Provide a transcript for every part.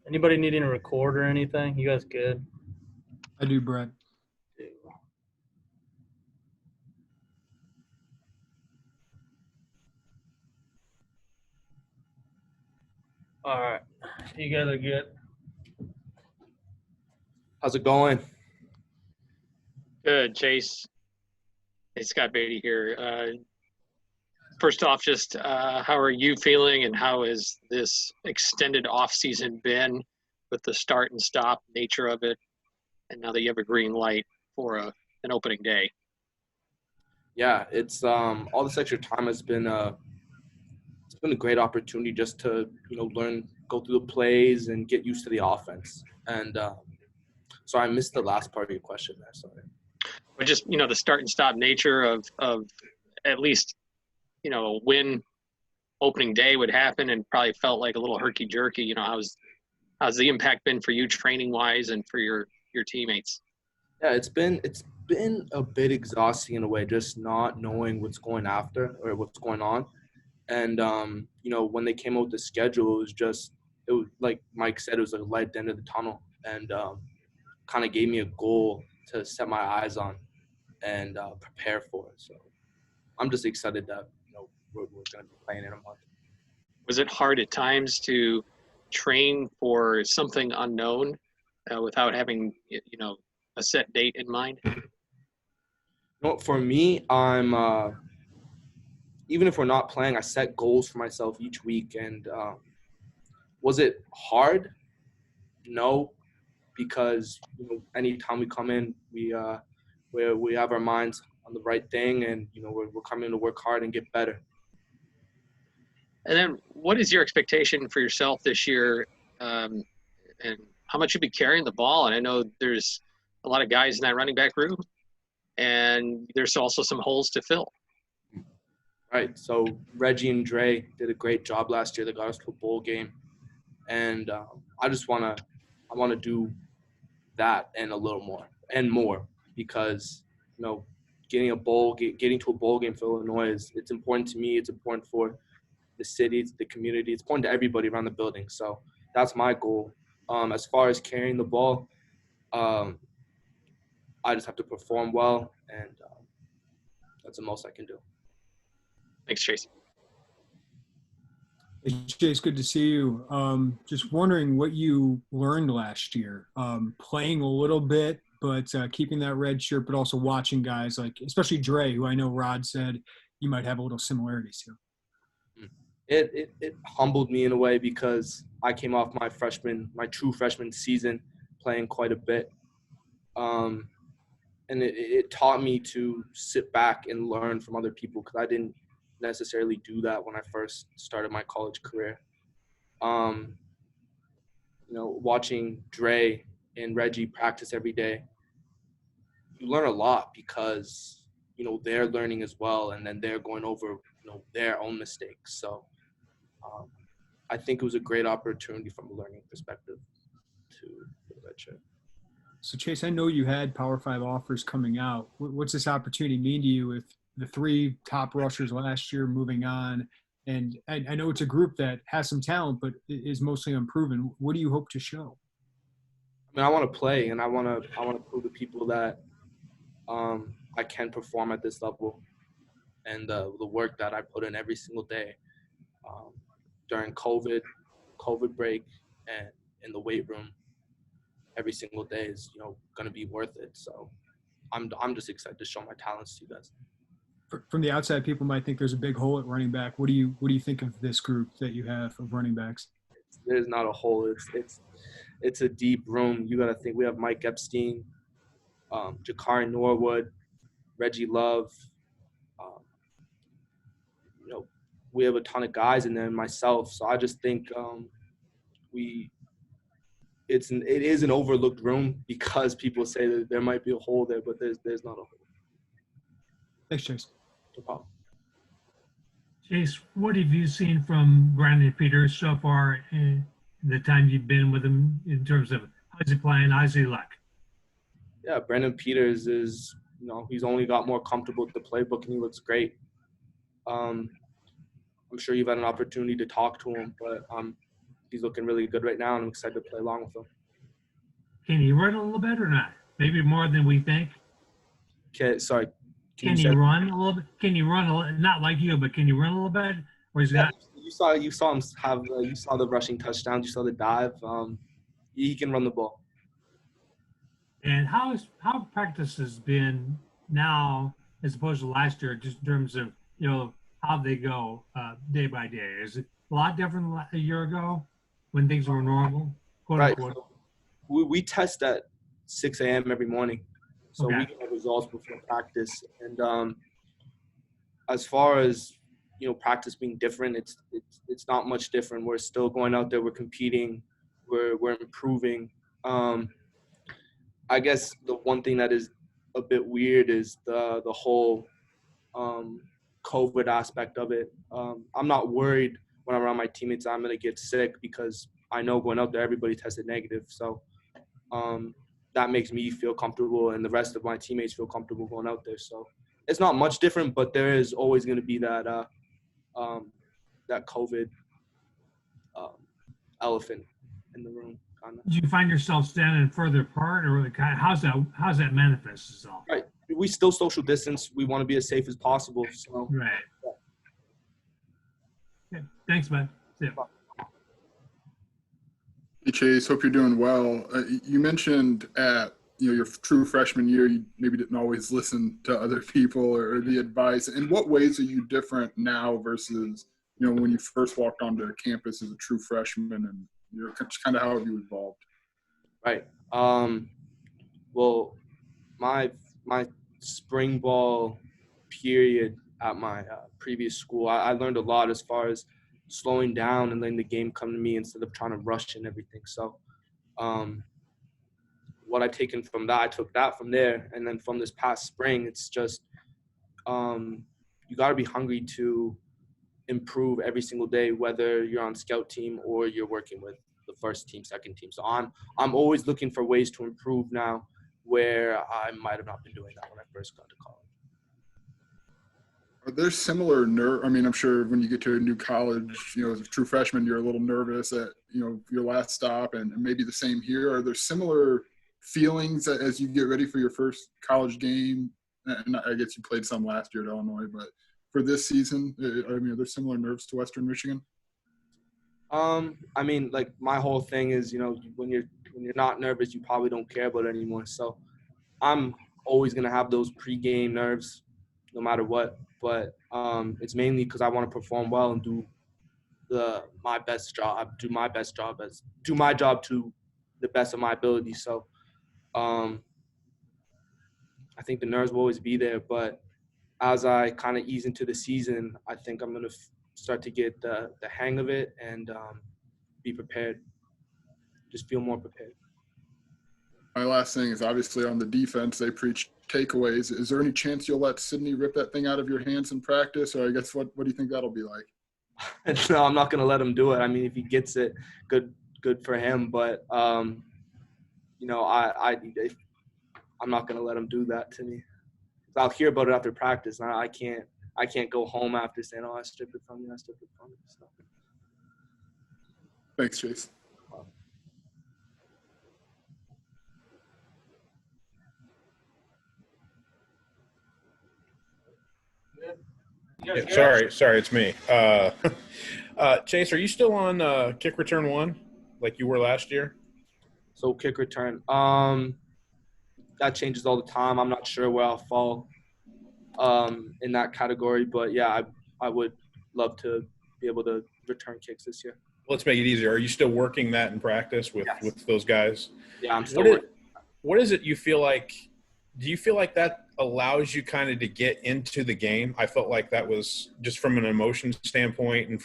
Anybody needing to record or anything? You guys good? I do, Brett. All right. You guys are good. How's it going? Good, Chase. Hey, Scott Beatty here. First off, just how are you feeling, and how has this extended off season been with the start and stop nature of it, and now that you have a green light for an opening day? Yeah, it's all this extra time has been it's been a great opportunity just to learn, go through the plays, and get used to the offense. And so I missed the last part of your question there. Sorry. But just the start and stop nature of at least when opening day would happen, and probably felt like a little herky jerky. How's the impact been for you training wise and for your teammates? Yeah, it's been a bit exhausting in a way, just not knowing what's going on. And when they came out with the schedule, it was like Mike said, it was like a light at the end of the tunnel, and kind of gave me a goal to set my eyes on and prepare for it. So I'm just excited that we're going to be playing in a month. Was it hard at times to train for something unknown without having a set date in mind? For me, I'm even if we're not playing, I set goals for myself each week. And was it hard? No, because anytime we come in, we have our minds on the right thing, and we're coming to work hard and get better. And then, what is your expectation for yourself this year, and how much you'll be carrying the ball? And I know there's a lot of guys in that running back room, and there's also some holes to fill. Right. So Reggie and Dre did a great job last year. They got us to a bowl game, and I want to do that and a little more and more, because getting to a bowl game for Illinois it's important to me. It's important for the city, it's the community, it's important to everybody around the building. So that's my goal. As far as carrying the ball, I just have to perform well, and that's the most I can do. Thanks, Chase. Hey, Chase, good to see you. Just wondering what you learned last year, playing a little bit, but keeping that red shirt, but also watching guys like, especially Dre, who I know Rod said you might have a little similarities to. It humbled me in a way, because I came off my true freshman season playing quite a bit. And it taught me to sit back and learn from other people, because I didn't necessarily do that when I first started my college career. Watching Dre and Reggie practice every day, you learn a lot, because they're learning as well, and then they're going over their own mistakes. So I think it was a great opportunity from a learning perspective to that shirt. So Chase, I know you had Power 5 offers coming out. What's this opportunity mean to you with the 3 top rushers last year moving on? And I know it's a group that has some talent, but is mostly unproven. What do you hope to show? I mean, I want to play, and I want to prove to people that I can perform at this level, and the work that I put in every single day during COVID break, and in the weight room every single day is going to be worth it. So I'm just excited to show my talents to you guys. From the outside, people might think there's a big hole at running back. What do you think of this group that you have of running backs? There's not a hole. It's a deep room. You got to think we have Mike Epstein, Jakari Norwood, Reggie Love. We have a ton of guys in there, and myself. So I just think it is an overlooked room, because people say that there might be a hole there, but there's not a hole. Thanks, Chase. No problem. Chase, what have you seen from Brandon Peters so far in the time you've been with him, in terms of how's he playing, how's he look? Yeah, Brandon Peters is, he's only got more comfortable with the playbook, and he looks great. I'm sure you've had an opportunity to talk to him, but he's looking really good right now, and I'm excited to play along with him. Can you run a little bit or not? Maybe more than we think. Okay, sorry. Can you run a little bit? Can you run a little? Not like you, but can you run a little bit? Or is that? You saw him have you saw the rushing touchdowns. You saw the dive. He can run the ball. And how practice has been now as opposed to last year, just in terms of how they go day by day? Is it a lot different than a year ago when things were normal? Quote Right. unquote? So we test at 6 a.m. every morning, so Okay. we get results before practice. And as far as practice being different, it's not much different. We're still going out there. We're competing. We're improving. I guess the one thing that is a bit weird is the whole COVID aspect of it. I'm not worried when I'm around my teammates I'm going to get sick because I know going out there everybody tested negative. So that makes me feel comfortable and the rest of my teammates feel comfortable going out there. So it's not much different, but there is always going to be that that COVID elephant in the room. Kinda. Do you find yourself standing further apart, or how's that manifest itself? Right. We still social distance. We want to be as safe as possible. So. Right. Okay. Thanks, bud. See ya. Hey, Chase, hope you're doing well. You mentioned at your true freshman year, you maybe didn't always listen to other people or the advice. In what ways are you different now versus when you first walked onto campus as a true freshman, and kind of how have you evolved? Right. Well, my spring ball period at my previous school, I learned a lot as far as slowing down and letting the game come to me instead of trying to rush and everything. So what I've taken from that, I took that from there. And then from this past spring, it's just you got to be hungry to improve every single day, whether you're on scout team or you're working with the first team, second team. So I'm always looking for ways to improve now where I might have not been doing that when I first got to college. Are there similar I'm sure when you get to a new college, as a true freshman, you're a little nervous at, your last stop, and maybe the same here. Are there similar feelings as you get ready for your first college game? And I guess you played some last year at Illinois, but for this season, are there similar nerves to Western Michigan? Like my whole thing is, when you're not nervous, you probably don't care about it anymore. So I'm always going to have those pregame nerves no matter what. But it's mainly because I want to perform well and do my job to the best of my ability. So I think the nerves will always be there. But as I kind of ease into the season, I think I'm going to start to get the hang of it and be prepared. Just feel more prepared. My last thing is obviously on the defense, they preach takeaways. Is there any chance you'll let Sydney rip that thing out of your hands in practice? Or I guess what do you think that'll be like? No, I'm not going to let him do it. I mean, if he gets it, good for him. But, I'm not going to let him do that to me. I'll hear about it after practice. I can't go home after saying, I stripped it from you. So. Thanks, Chase. Yeah, sorry, it's me. Chase, are you still on kick return 1 like you were last year? So kick return, that changes all the time. I'm not sure where I'll fall in that category, but yeah, I would love to be able to return kicks this year. Let's make it easier. Are you still working that in practice with those guys? Yeah, I'm still working. What is it you feel like? Do you feel like that allows you kind of to get into the game? I felt like that was just from an emotion standpoint and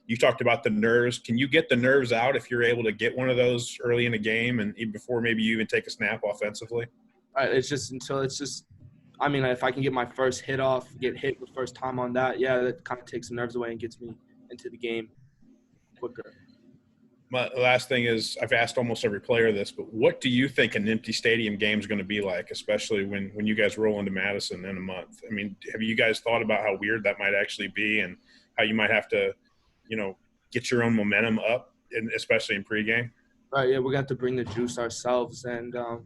you talked about the nerves. Can you get the nerves out if you're able to get one of those early in a game and even before maybe you even take a snap offensively? If I can get my first hit off, get hit the first time on that, that kind of takes the nerves away and gets me into the game quicker. My last thing is, I've asked almost every player this, but what do you think an empty stadium game is going to be like, especially when you guys roll into Madison in a month? I mean, have you guys thought about how weird that might actually be and how you might have to, get your own momentum up especially in pregame? Right, yeah, we're going to have to bring the juice ourselves, and I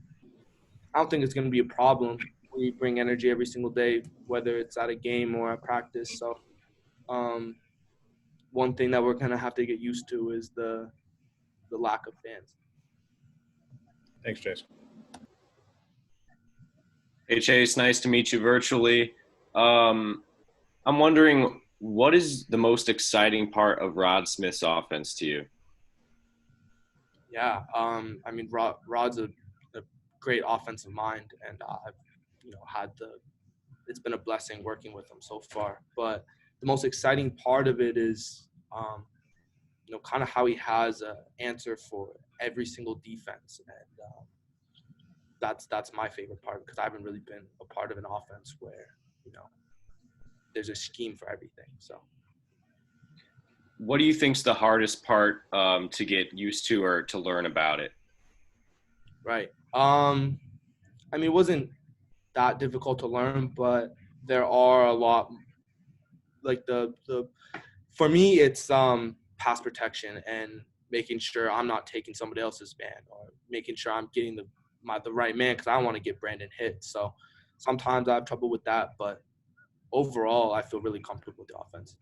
don't think it's going to be a problem. We bring energy every single day, whether it's at a game or at practice. So one thing that we're going to have to get used to is the lack of fans. Thanks, Chase. Hey, Chase, nice to meet you virtually. I'm wondering, what is the most exciting part of Rod Smith's offense to you? Yeah, I mean, Rod's a great offensive mind, and I've, it's been a blessing working with him so far. But the most exciting part of it is, kind of how he has an answer for every single defense, and that's my favorite part because I haven't really been a part of an offense where there's a scheme for everything. So, what do you think's the hardest part to get used to or to learn about it? right. I mean, it wasn't that difficult to learn, but there are a lot. Like for me, it's pass protection and making sure I'm not taking somebody else's man, or making sure I'm getting the right man because I don't want to get Brandon hit. So sometimes I have trouble with that, but overall, I feel really comfortable with the offense.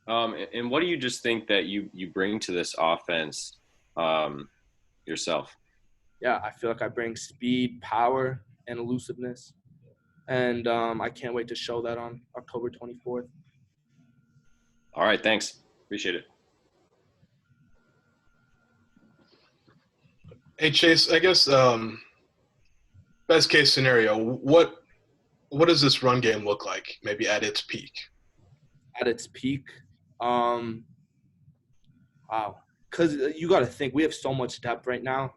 And what do you just think that you bring to this offense yourself? Yeah, I feel like I bring speed, power, and elusiveness. And I can't wait to show that on October 24th. All right, thanks. Appreciate it. Hey, Chase, I guess best case scenario, what does this run game look like maybe at its peak? At its peak? Wow. Because you got to think, we have so much depth right now.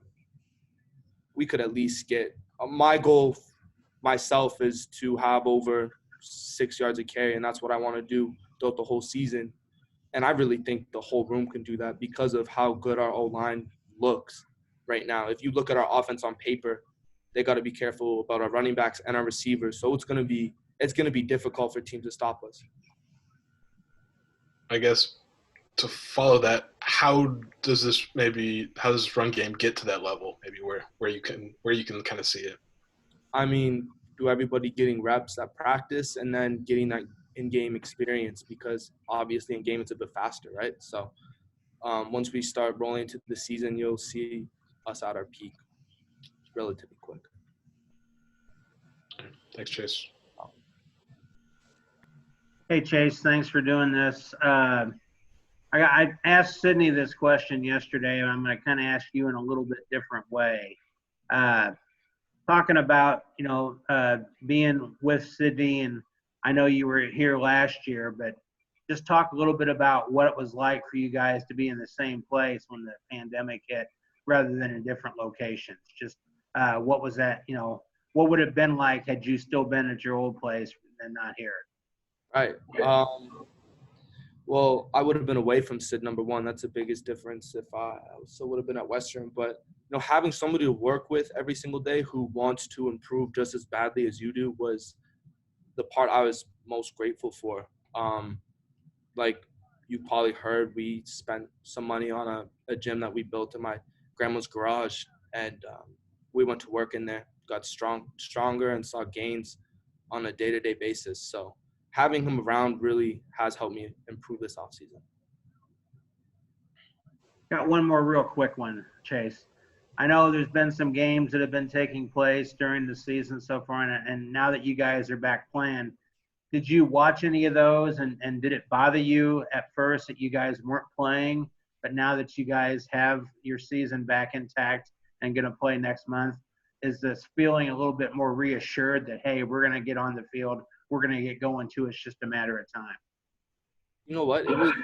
We could at least get my goal myself is to have over 6 yards of carry, and that's what I want to do throughout the whole season. And I really think the whole room can do that because of how good our O-line looks right now. If you look at our offense on paper, they got to be careful about our running backs and our receivers. So it's going to be difficult for teams to stop us. I guess to follow that, how does this run game get to that level? Maybe where you can kind of see it. I mean, do everybody getting reps at practice and then getting that in-game experience, because obviously in game it's a bit faster, right? So once we start rolling into the season, you'll see us at our peak relatively quick. Thanks, Chase. Hey, Chase, thanks for doing this. I asked Sydney this question yesterday, and I'm going to kind of ask you in a little bit different way. Talking about, being with Sydney, and I know you were here last year, but just talk a little bit about what it was like for you guys to be in the same place when the pandemic hit rather than in different locations. Just what was that, what would it have been like had you still been at your old place and not here? Right. Well, I would have been away from Sid, number one. That's the biggest difference if I still would have been at Western. But, having somebody to work with every single day who wants to improve just as badly as you do was the part I was most grateful for. Like you probably heard, we spent some money on a gym that we built in my grandma's garage, and we went to work in there, got stronger, and saw gains on a day-to-day basis. So having him around really has helped me improve this offseason. Got one more real quick one, Chase. I know there's been some games that have been taking place during the season so far, and now that you guys are back playing, did you watch any of those, and did it bother you at first that you guys weren't playing, but now that you guys have your season back intact and going to play next month, is this feeling a little bit more reassured that, hey, we're going to get on the field, we're going to get going too, it's just a matter of time? You know what? It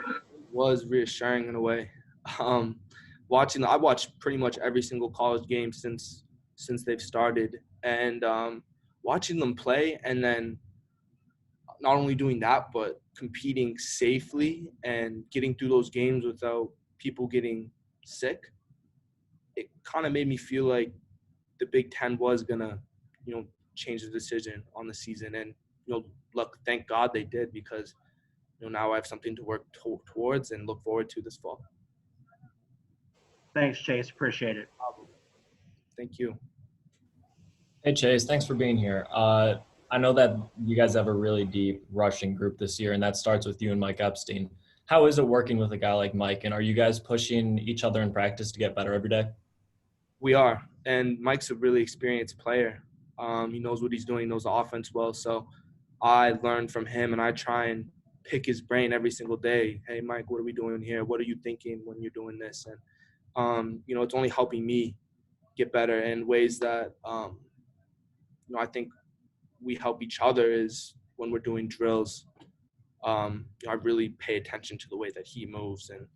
was reassuring in a way. I watched pretty much every single college game since they've started, and watching them play, and then not only doing that, but competing safely and getting through those games without people getting sick, it kind of made me feel like the Big Ten was gonna, change the decision on the season. And look, thank God they did, because now I have something to work towards and look forward to this fall. Thanks, Chase. Appreciate it. Thank you. Hey Chase, thanks for being here. I know that you guys have a really deep rushing group this year, and that starts with you and Mike Epstein. How is it working with a guy like Mike, and are you guys pushing each other in practice to get better every day? We are, and Mike's a really experienced player. He knows what he's doing, knows the offense well. So I learn from him, and I try and pick his brain every single day. Hey, Mike, what are we doing here? What are you thinking when you're doing this? And it's only helping me get better in ways that I think we help each other is when we're doing drills. I really pay attention to the way that he moves and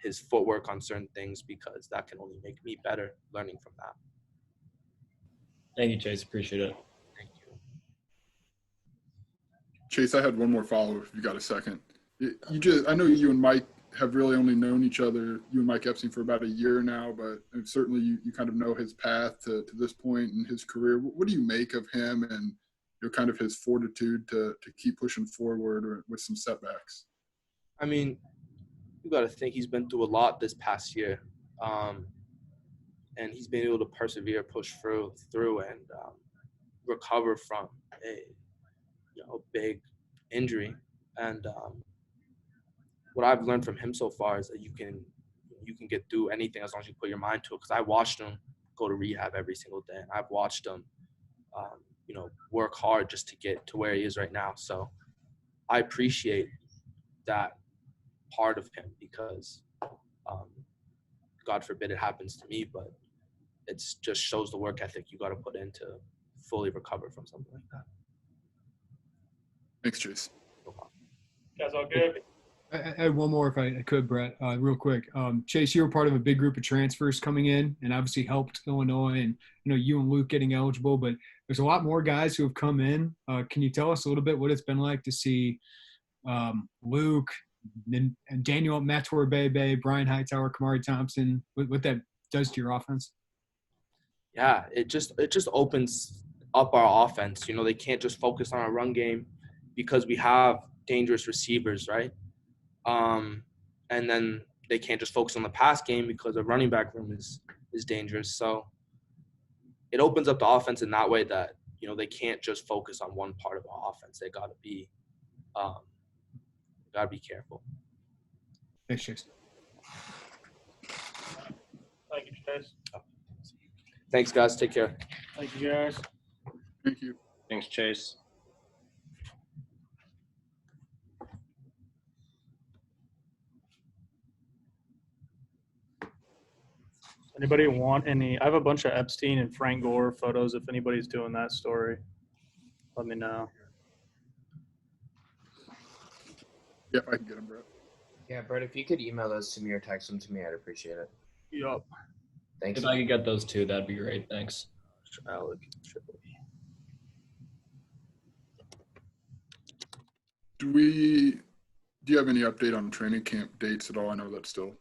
his footwork on certain things, because that can only make me better learning from that. Thank you, Chase. Appreciate it. Thank you. Chase, I had one more follow-up if you got a second. I know you and Mike have really only known each other, you and Mike Epstein, for about a year now, but certainly you kind of know his path to this point in his career. What do you make of him and kind of his fortitude to keep pushing forward or with some setbacks? I mean, you got to think he's been through a lot this past year, and he's been able to persevere, push through, and recover from a big injury. And what I've learned from him so far is that you can get through anything as long as you put your mind to it. Because I watched him go to rehab every single day, and I've watched him, work hard just to get to where he is right now. So I appreciate that part of him, because God forbid it happens to me, but it just shows the work ethic you got to put in to fully recover from something like that. Thanks, Chase. No problem. Guys all good? I had one more if I could, Brett, real quick. Chase, you were part of a big group of transfers coming in and obviously helped Illinois, and you and Luke getting eligible, but there's a lot more guys who have come in. Can you tell us a little bit what it's been like to see Luke and Daniel Mator Bebe, Brian Hightower, Kamari Thompson, what that does to your offense? Yeah, it just opens up our offense. They can't just focus on our run game because we have dangerous receivers, right? And then they can't just focus on the pass game because the running back room is dangerous. So it opens up the offense in that way that, they can't just focus on one part of our offense. They gotta be careful. Thanks, Chase. Thank you, Chase. Thanks, guys. Take care. Thank you, guys. Thank you. Thanks, Chase. Anybody want any? I have a bunch of Epstein and Frank Gore photos. If anybody's doing that story, let me know. Yeah, if I can get them, Brett. Yeah, Brett, if you could email those to me or text them to me, I'd appreciate it. Yup. Thanks. If I could get those two, that'd be great. Thanks. Do you have any update on training camp dates at all? I know that's still.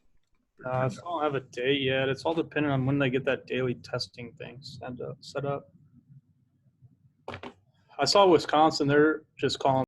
I still don't have a date yet. It's all dependent on when they get that daily testing thing set up. I saw Wisconsin, they're just calling